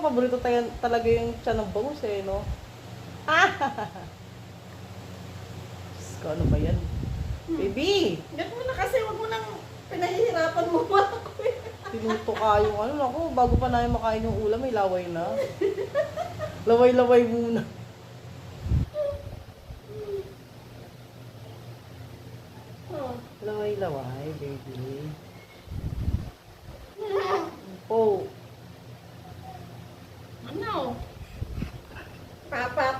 paborito tayo, talaga yung tiyan ng bangus eh, no? Ah! Diyos ko, ano ba yan? Baby! Gat mo na kasi, wag mo nang pinahihirapan mo pa ako eh. Tinuto ka yung ano, ako, bago pa namin makain yung ulam, may laway na. Laway-laway muna. Oh. Laway-laway, baby. Oh. Ano? Papa?